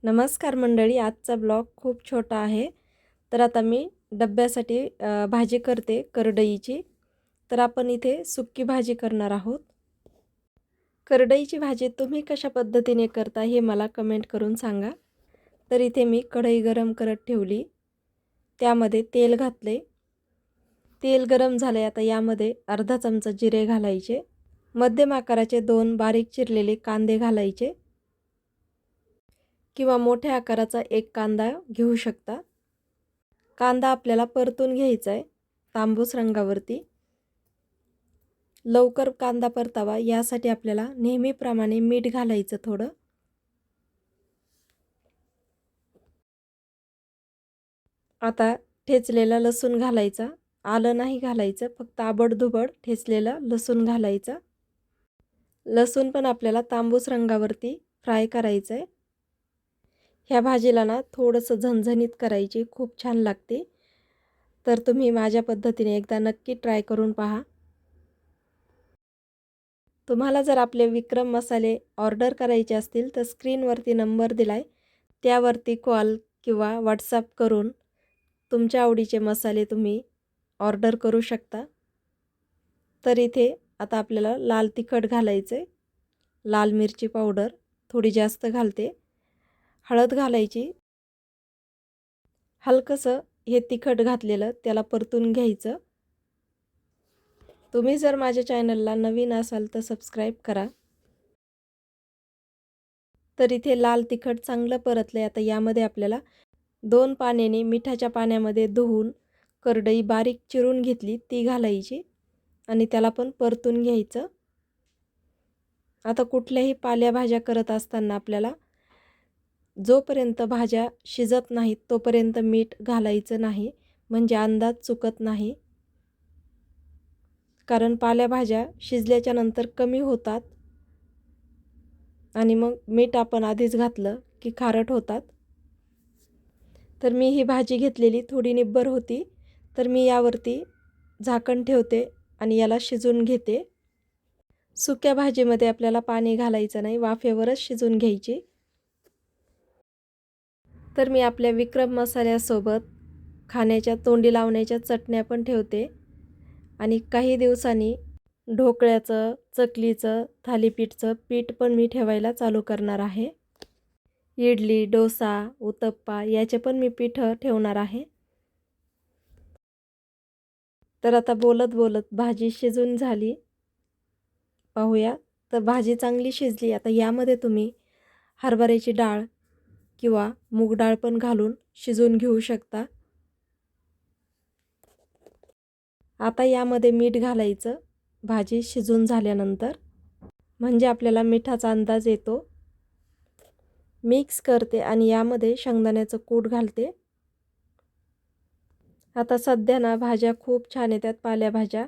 नमस्कार मंडळी, आजचा ब्लॉग खूप छोटा आहे. तर आता मी डब्यासाठी भाजी करते करडईची. तर आपण इथे सुक्की भाजी करणार आहोत. करडईची भाजी तुम्ही कशा पद्धतीने करता हे मला कमेंट करून सांगा. तर इथे मी कढई गरम करत ठेवली. त्यामध्ये तेल घातले. तेल गरम झाले. आता यामध्ये अर्धा चमचा जिरे घालायचे. मध्यम आकाराचे 2 बारीक चिरलेले कांदे घालायचे किंवा मोठ्या आकाराचा एक कांदा घेऊ शकता. कांदा आपल्याला परतून घ्यायचा आहे तांबूस रंगावरती. लवकर कांदा परतावा यासाठी आपल्याला नेहमीप्रमाणे मीठ घालायचं थोडं. आता ठेचलेला लसूण घालायचा. आलं नाही घालायचं, फक्त आबडधुबड ठेचलेला लसूण घालायचा. लसूण पण आपल्याला तांबूस रंगावरती फ्राय करायचं आहे. ह्या भाजीला ना थोडंसं झणझणीत करायची, खूप छान लागते. तर तुम्ही माझ्या पद्धतीने एकदा नक्की ट्राय करून पहा. तुम्हाला जर आपले विक्रम मसाले ऑर्डर करायचे असतील तर स्क्रीनवरती नंबर दिला आहे, त्यावरती कॉल किंवा व्हॉट्सॲप करून तुमच्या आवडीचे मसाले तुम्ही ऑर्डर करू शकता. तर इथे आता आपल्याला लाल तिखट घालायचं आहे. लाल मिरची पावडर थोडी जास्त घालते. हळद घालायची. हलकंसं हे तिखट घातलेलं त्याला परतून घ्यायचं. तुम्ही जर माझ्या चॅनलला नवीन असाल तर सबस्क्राईब करा. तर इथे लाल तिखट चांगलं परतलं आहे. आता यामध्ये आपल्याला 2 पाण्याने मिठाच्या पाण्यामध्ये धुवून करडई बारीक चिरून घेतली ती घालायची आणि त्याला पण परतून घ्यायचं. आता कुठल्याही पालेभाज्या करत असताना आपल्याला जोपर्यंत भाज्या शिजत नाहीत तोपर्यंत मीठ घालायचं नाही, म्हणजे अंदाज चुकत नाही. कारण पालेभाज्या शिजल्याच्या नंतर कमी होतात आणि मग मीठ आपण आधीच घातलं की खारट होतात. तर मी ही भाजी घेतलेली थोडी निब्बर होती, तर मी यावरती झाकण ठेवते आणि याला शिजून घेते. सुक्या भाजीमध्ये आपल्याला पाणी घालायचं नाही, वाफेवरच शिजून घ्यायची. तर मी आपल्या विक्रम मसाल्यासोबत खाण्याच्या तोंडी लावण्याच्या चटण्या पण ठेवते आणि काही दिवसांनी ढोकळ्याचं, चकलीचं, थालीपीठचं पीठ पण मी ठेवायला चालू करणार आहे. इडली, डोसा, उत्तप्पा याचे पण मी पीठं ठेवणार आहे. तर आता बोलत बोलत भाजी शिजून झाली, पाहूया. तर भाजी चांगली शिजली. आता यामध्ये तुम्ही हरभऱ्याची डाळ किंवा मूग डाळ पण घालून शिजवून घेऊ शकता. आता यामध्ये मीठ घालायचं भाजी शिजून झाल्यानंतर, म्हणजे आपल्याला मिठाचा अंदाज येतो. मिक्स करते आणि यामध्ये शेंगदाण्याचं कूट घालते. आता सध्या ना भाज्या खूप छान येतात, पालेभाज्या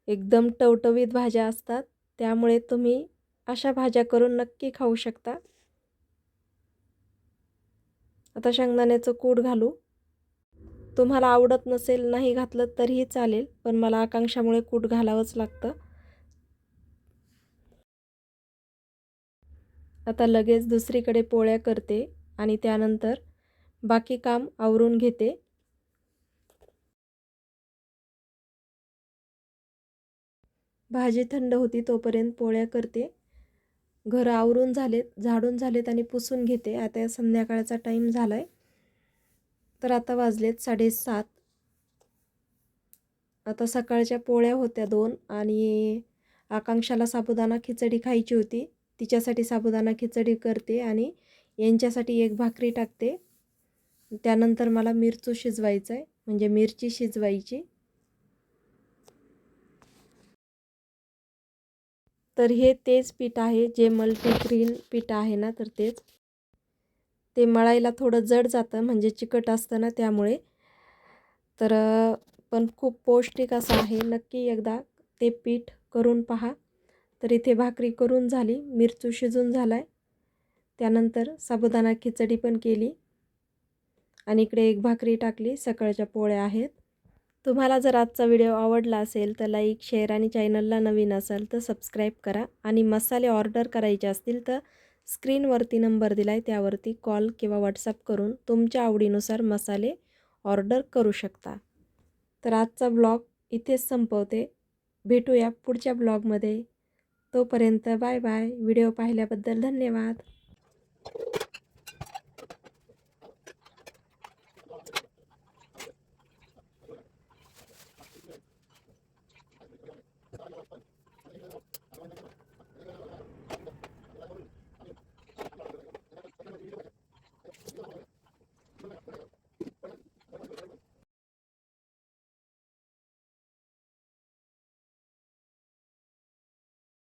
एकदम टवटवीत भाज्या असतात. त्यामुळे तुम्ही अशा भाज्या करून नक्की खाऊ शकता. आता शेंगदाण्याचं कूट घालू. तुम्हाला आवडत नसेल नाही घातलं तरीही चालेल, पण मला आकांक्षामुळे कूट घालावंच लागतं. आता लगेच दुसरीकडे पोळ्या करते आणि त्यानंतर बाकी काम आवरून घेते. भाजी थंड होती तोपर्यंत पोळ्या करते. घर आवरून झालेत, झाडून झालेत आणि पुसून घेते. आता संध्याकाळचा टाईम झाला आहे. तर आता वाजलेत 7:30. आता सकाळच्या पोळ्या होत्या 2 आणि आकांक्षाला साबुदाणा खिचडी खायची होती. तिच्यासाठी साबुदाणा खिचडी करते आणि यांच्यासाठी एक भाकरी टाकते. त्यानंतर मला मिरचू शिजवायचं आहे, म्हणजे मिरची शिजवायची. तर हे तेच पीठ आहे जे मल्टीग्रेन पीठ आहे ना, तर तेच. ते मळायला थोडं जड जातं, म्हणजे चिकट असतं ना त्यामुळे. तर पण खूप पौष्टिक असं आहे. नक्की एकदा ते पीठ करून पहा. तर इथे भाकरी करून झाली, मिरचू शिजून झाला आहे. त्यानंतर साबुदाणा खिचडी पण केली आणि इकडे एक भाकरी टाकली. सकाळच्या पोळ्या आहेत. तुम्हाला जर आजचा व्हिडिओ आवडला असेल तर लाईक, शेअर आणि चॅनलला नवीन असाल तर सबस्क्राईब करा आणि मसाले ऑर्डर करायचे असतील तर स्क्रीनवरती नंबर दिला आहे त्यावरती कॉल किंवा व्हॉट्सअप करून तुमच्या आवडीनुसार मसाले ऑर्डर करू शकता. तर आजचा ब्लॉग इथेच संपवते. भेटूया पुढच्या ब्लॉगमध्ये. तोपर्यंत बाय बाय. व्हिडिओ पाहिल्याबद्दल धन्यवाद.